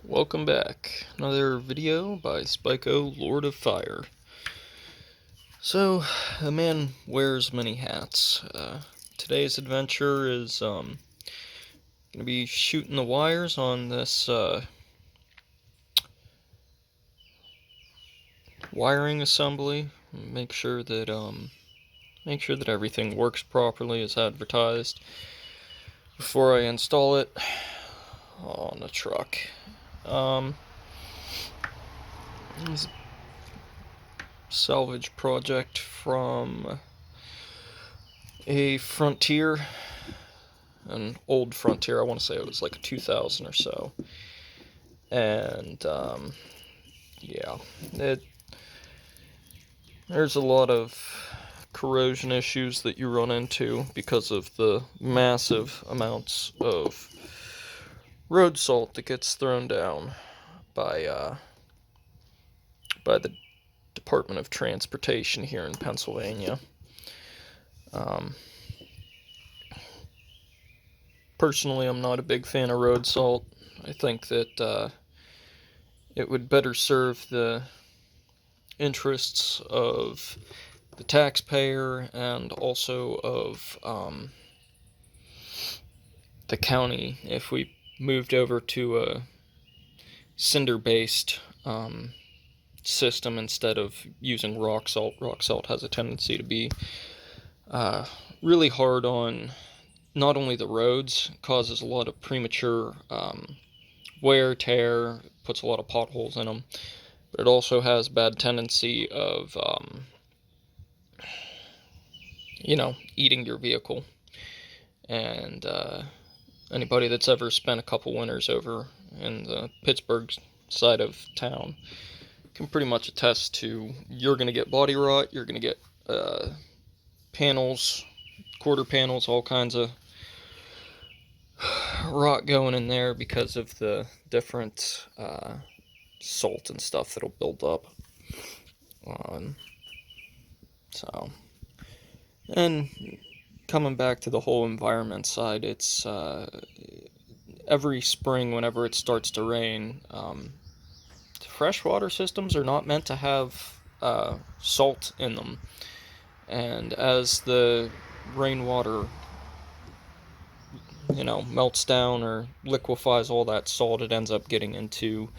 Welcome back. Another video by Spyco, Lord of Fire. So, a man wears many hats. Today's adventure is going to be shooting the wires on this wiring assembly. Make sure that everything works properly as advertised before I install it on the truck. It's a salvage project from a Frontier, an old Frontier. I want to say it was like a 2000 or so. And yeah, there's a lot of corrosion issues that you run into because of the massive amounts of road salt that gets thrown down by the Department of Transportation here in Pennsylvania. Personally, I'm not a big fan of road salt. I think that it would better serve the interests of the taxpayer and also of the county if we moved over to a cinder-based system instead of using rock salt. Rock salt has a tendency to be really hard on not only the roads, causes a lot of premature wear, tear, puts a lot of potholes in them, but it also has bad tendency of eating your vehicle. And anybody that's ever spent a couple winters over in the Pittsburgh side of town can pretty much attest to you're going to get body rot, you're going to get panels, quarter panels, all kinds of rot going in there because of the different salt and stuff that'll build up. And coming back to the whole environment side, it's every spring whenever it starts to rain, freshwater systems are not meant to have salt in them, and as the rainwater melts down or liquefies all that salt, it ends up getting into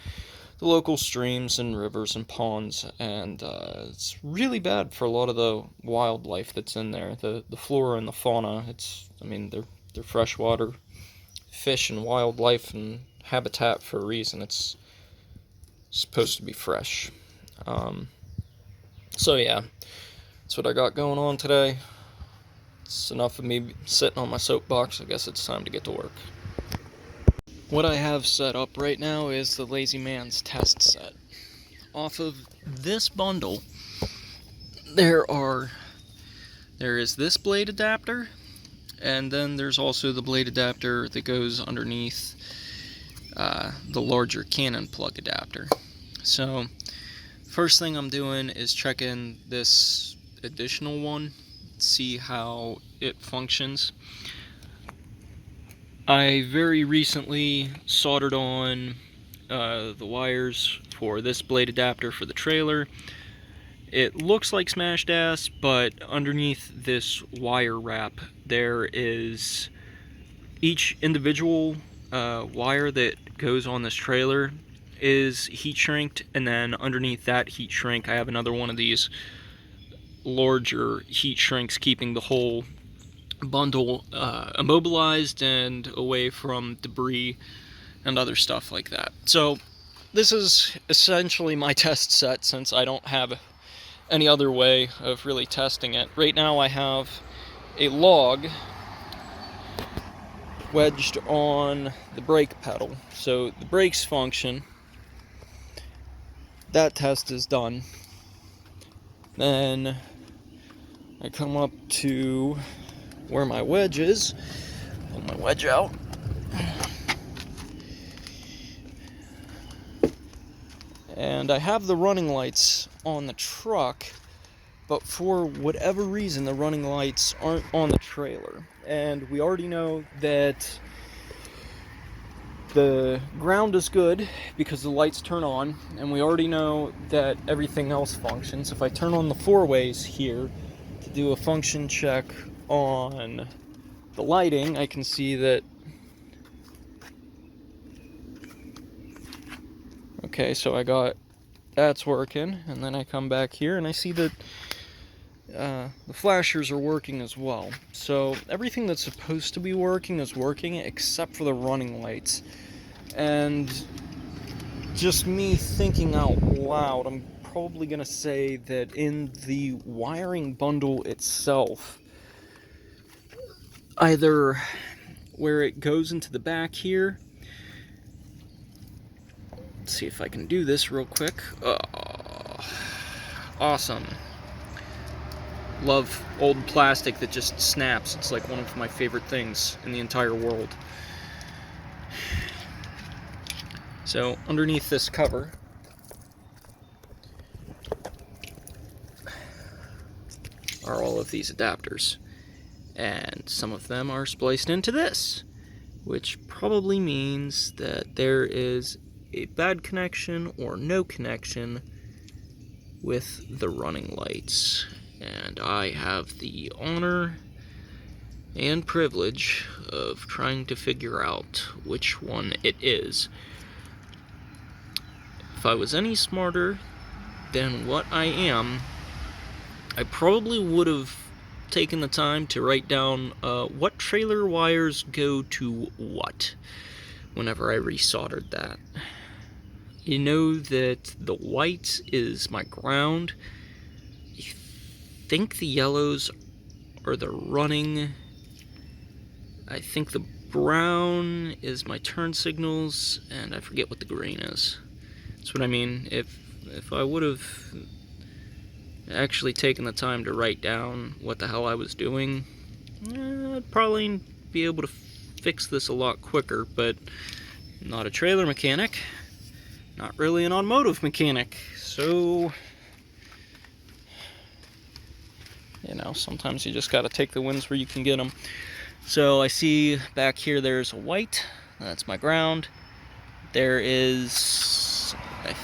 the local streams and rivers and ponds, and it's really bad for a lot of the wildlife that's in there, the flora and the fauna. They're freshwater fish and wildlife and habitat for a reason. It's supposed to be fresh. So yeah, that's what I got going on today. It's enough of me sitting on my soapbox. I guess it's time to get to work. What I have set up right now is the Lazy Man's test set. Off of this bundle, there is this blade adapter, and then there's also the blade adapter that goes underneath the larger Canon plug adapter. So, first thing I'm doing is checking this additional one, see how it functions. I very recently soldered on the wires for this blade adapter for the trailer. It looks like smashed ass, but underneath this wire wrap there is each individual wire that goes on this trailer is heat shrinked, and then underneath that heat shrink I have another one of these larger heat shrinks, keeping the whole bundle immobilized and away from debris and other stuff like that. So this is essentially my test set, since I don't have any other way of really testing it. Right now I have a log wedged on the brake pedal, so the brakes function. That test is done. Then I come up to where my wedge is, pull my wedge out, and I have the running lights on the truck, but for whatever reason the running lights aren't on the trailer. And we already know that The ground is good because the lights turn on, and we already know that everything else functions. If I turn on the four-ways here to do a function check on the lighting, I can see that, okay, so I got that's working, and then I come back here and I see that the flashers are working as well. So everything that's supposed to be working is working except for the running lights. And just me thinking out loud, I'm probably gonna say that in the wiring bundle itself, either where it goes into the back here, let's see if I can do this real quick. Oh, awesome. Love old plastic that just snaps. It's like one of my favorite things in the entire world. So underneath this cover are all of these adapters, and some of them are spliced into this, which probably means that there is a bad connection or no connection with the running lights. And I have the honor and privilege of trying to figure out which one it is. If I was any smarter than what I am, I probably would have taken the time to write down what trailer wires go to what whenever I resoldered that. You know that the white is my ground. I think the yellows are the running. I think the brown is my turn signals, and I forget what the green is. That's what I mean. If I would have actually taken the time to write down what the hell I was doing, I'd probably be able to fix this a lot quicker, but I'm not a trailer mechanic, not really an automotive mechanic, so, you know, sometimes you just gotta take the wins where you can get them. So I see back here there's a white, that's my ground. There is, I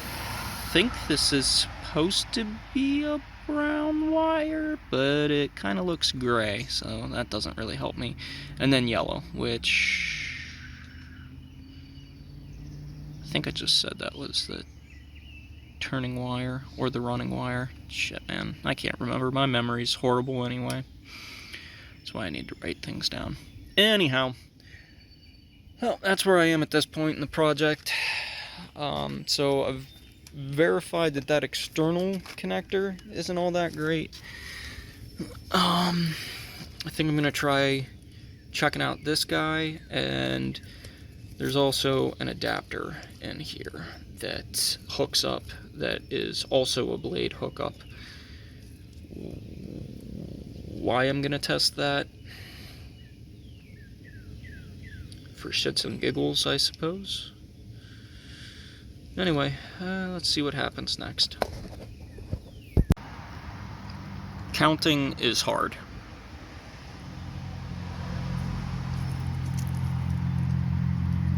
think this is supposed to be a brown wire, but it kind of looks gray, so that doesn't really help me. And then yellow, which I think I just said that was the turning wire or the running wire. Shit, man, I can't remember. My memory's horrible anyway. That's why I need to write things down. Anyhow, well, that's where I am at this point in the project. So I've verified that that external connector isn't all that great. I think I'm gonna try checking out this guy, and there's also an adapter in here that hooks up, that is also a blade hookup. Why I'm gonna test that? For shits and giggles, I suppose. Anyway, let's see what happens next. Counting is hard.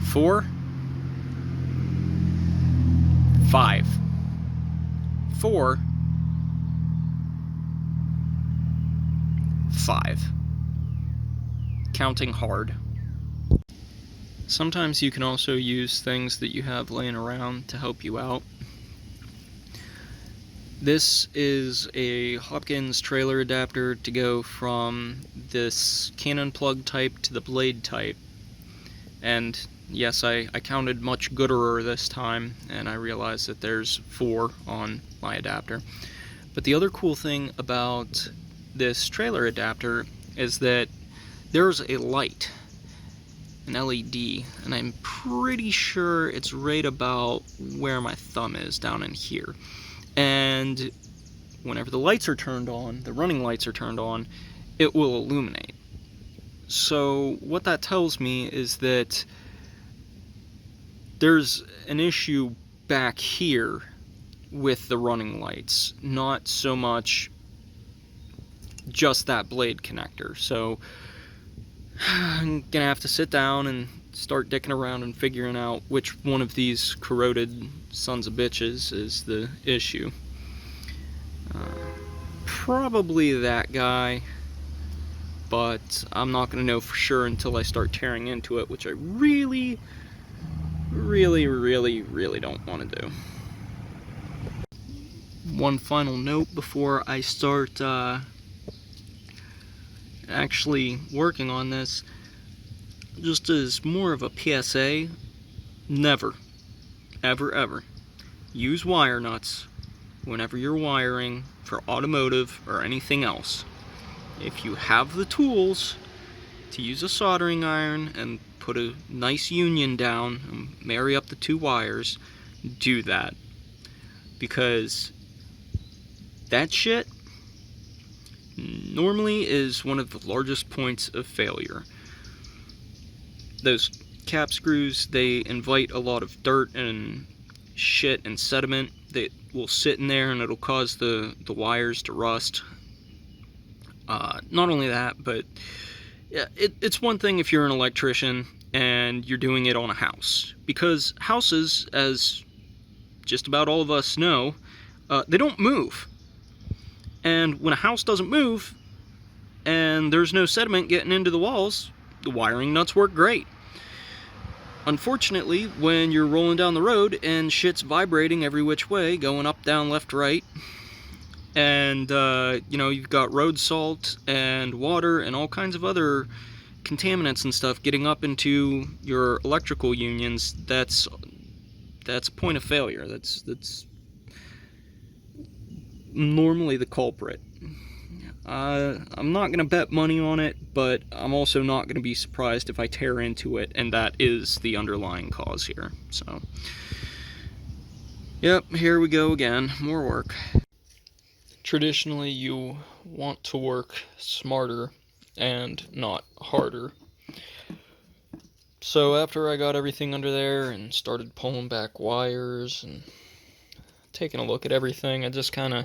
4, 5, 4, 5. Counting hard. Sometimes you can also use things that you have laying around to help you out. This is a Hopkins trailer adapter to go from this cannon plug type to the blade type. And yes, I counted much gooder this time, and I realized that there's 4 on my adapter. But the other cool thing about this trailer adapter is that there's a light, an LED, and I'm pretty sure it's right about where my thumb is, down in here. And whenever the lights are turned on, the running lights are turned on, it will illuminate. So what that tells me is that there's an issue back here with the running lights, not so much just that blade connector. So I'm gonna have to sit down and start dicking around and figuring out which one of these corroded sons of bitches is the issue. Probably that guy, but I'm not going to know for sure until I start tearing into it, which I really don't want to do. One final note before I start actually working on this, just as more of a PSA, never, ever use wire nuts whenever you're wiring for automotive or anything else. If you have the tools to use a soldering iron and put a nice union down and marry up the two wires, do that. Because that shit normally is one of the largest points of failure. Those cap screws, they invite a lot of dirt and shit and sediment that will sit in there, and it'll cause the wires to rust. Not only that, but yeah, it's one thing if you're an electrician and you're doing it on a house, because houses, as just about all of us know, they don't move. And when a house doesn't move and there's no sediment getting into the walls, the wiring nuts work great. Unfortunately, when you're rolling down the road and shit's vibrating every which way, going up, down, left, right, and you've got road salt and water and all kinds of other contaminants and stuff getting up into your electrical unions, that's a point of failure. That's normally the culprit. I'm not going to bet money on it, but I'm also not going to be surprised if I tear into it and that is the underlying cause here. So, yep, here we go again. More work. Traditionally, you want to work smarter and not harder. So after I got everything under there and started pulling back wires and taking a look at everything, I just kind of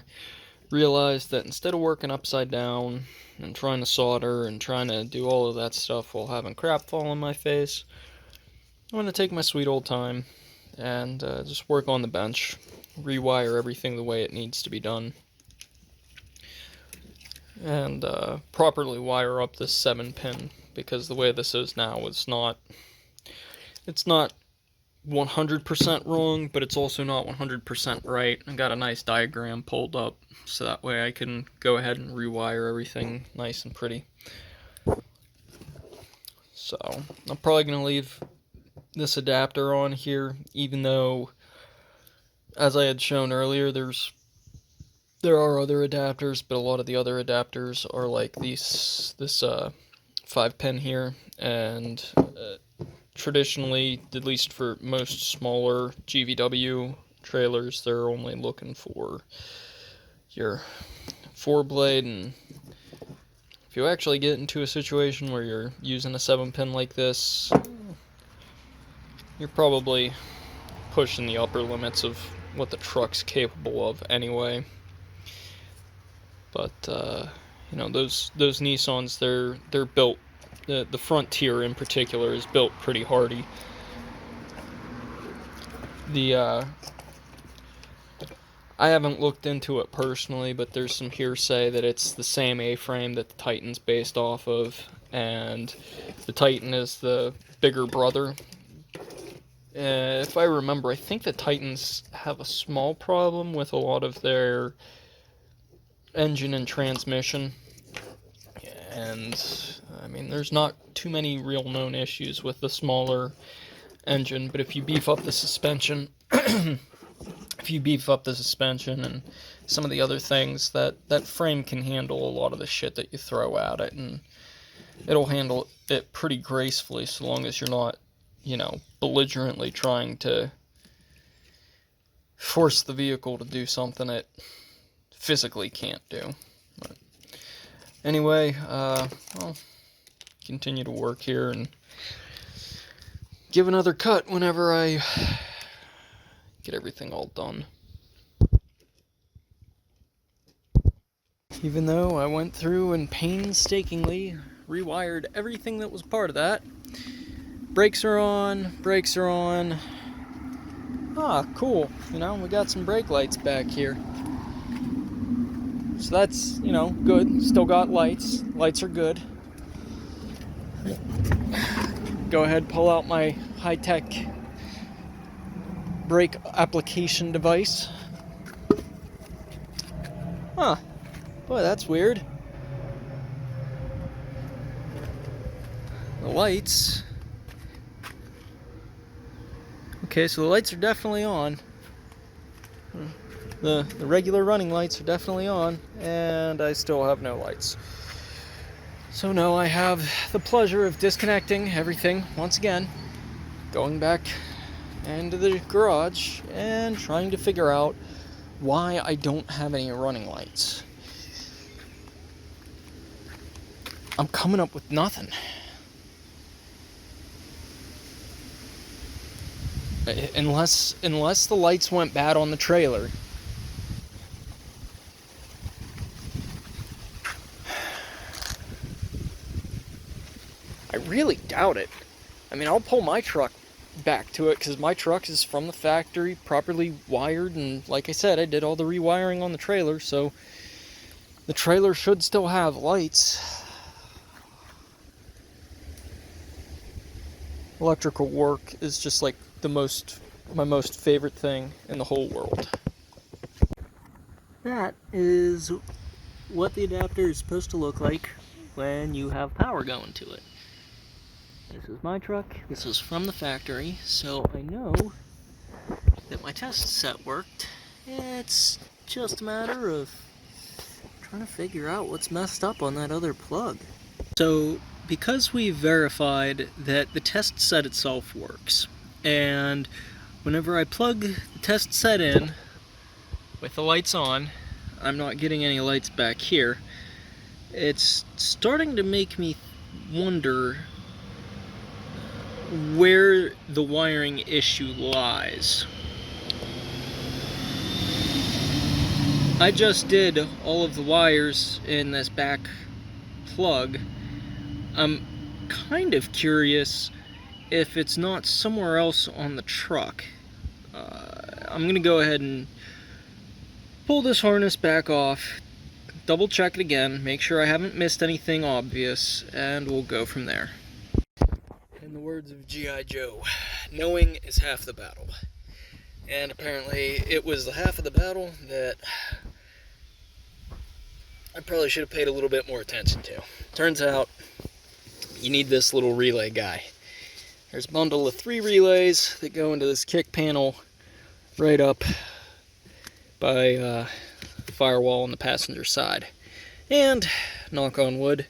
realized that instead of working upside down and trying to solder and trying to do all of that stuff while having crap fall on my face, I'm going to take my sweet old time and just work on the bench, rewire everything the way it needs to be done, and properly wire up this 7-pin, because the way this is now it's not 100% wrong, but it's also not 100% right. I got a nice diagram pulled up so that way I can go ahead and rewire everything nice and pretty. So I'm probably going to leave this adapter on here, even though, as I had shown earlier, there are other adapters, but a lot of the other adapters are like this 5-pin here, and traditionally, at least for most smaller GVW trailers, they're only looking for your 4-blade, and if you actually get into a situation where you're using a 7-pin like this, you're probably pushing the upper limits of what the truck's capable of anyway. But those Nissans, they're built. The Frontier in particular is built pretty hardy. I haven't looked into it personally, but there's some hearsay that it's the same A-frame that the Titan's based off of, and the Titan is the bigger brother. If I remember, I think the Titans have a small problem with a lot of their engine and transmission. And, I mean, there's not too many real known issues with the smaller engine, but if you beef up the suspension, and some of the other things, that frame can handle a lot of the shit that you throw at it, and it'll handle it pretty gracefully so long as you're not, belligerently trying to force the vehicle to do something it physically can't do. But anyway, I'll continue to work here and give another cut whenever I get everything all done. Even though I went through and painstakingly rewired everything that was part of that, brakes are on, brakes are on. Ah, cool. You know, we got some brake lights back here. So that's, you know, good. Still got lights. Lights are good. Go ahead, pull out my high-tech brake application device. Huh. Boy, that's weird. The lights. Okay, so the lights are definitely on. The regular running lights are definitely on, and I still have no lights. So now I have the pleasure of disconnecting everything once again, going back into the garage and trying to figure out why I don't have any running lights. I'm coming up with nothing. Unless the lights went bad on the trailer. I really doubt it. I mean, I'll pull my truck back to it because my truck is from the factory, properly wired, and like I said, I did all the rewiring on the trailer, so the trailer should still have lights. Electrical work is just like my most favorite thing in the whole world. That is what the adapter is supposed to look like when you have power going to it. This is my truck, this is from the factory, so I know that my test set worked. It's just a matter of trying to figure out what's messed up on that other plug. So, because we verified that the test set itself works, and whenever I plug the test set in with the lights on, I'm not getting any lights back here, it's starting to make me wonder where the wiring issue lies. I just did all of the wires in this back plug. I'm kind of curious if it's not somewhere else on the truck. I'm gonna go ahead and pull this harness back off, double check it again, make sure I haven't missed anything obvious, and we'll go from there. In the words of G.I. Joe, knowing is half the battle. And apparently it was the half of the battle that I probably should have paid a little bit more attention to. Turns out you need this little relay guy. There's a bundle of 3 relays that go into this kick panel right up by the firewall on the passenger side. And, knock on wood,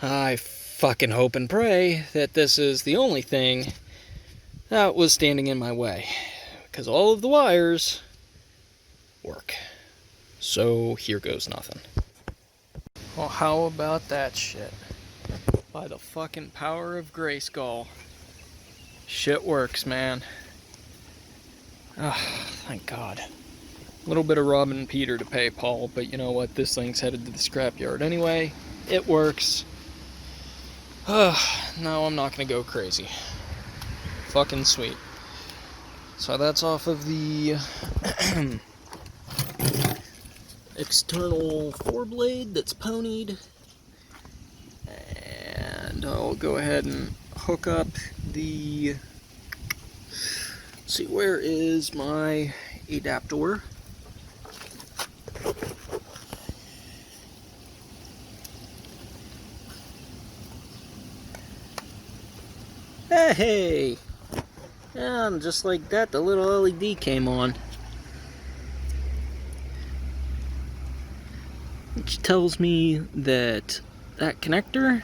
I fucking hope and pray that this is the only thing that was standing in my way. Because all of the wires work. So here goes nothing. Well, how about that shit? By the fucking power of Grayskull. Shit works, man. Oh, thank God. A little bit of robbing Peter to pay Paul, but you know what? This thing's headed to the scrapyard anyway. It works. No, I'm not gonna go crazy. Fucking sweet. So that's off of the external 4-blade that's ponied. And I'll go ahead and hook up the... Let's see, where is my adapter? Hey! And just like that, the little LED came on. Which tells me that that connector,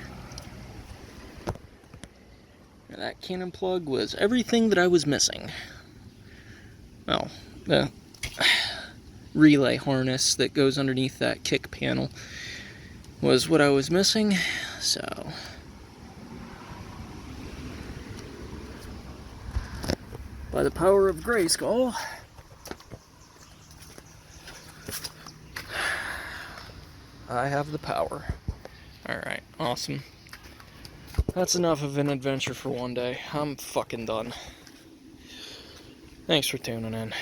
that cannon plug, was everything that I was missing. Well, the relay harness that goes underneath that kick panel was what I was missing, so... By the power of Grayskull, I have the power. Alright, awesome. That's enough of an adventure for one day. I'm fucking done. Thanks for tuning in.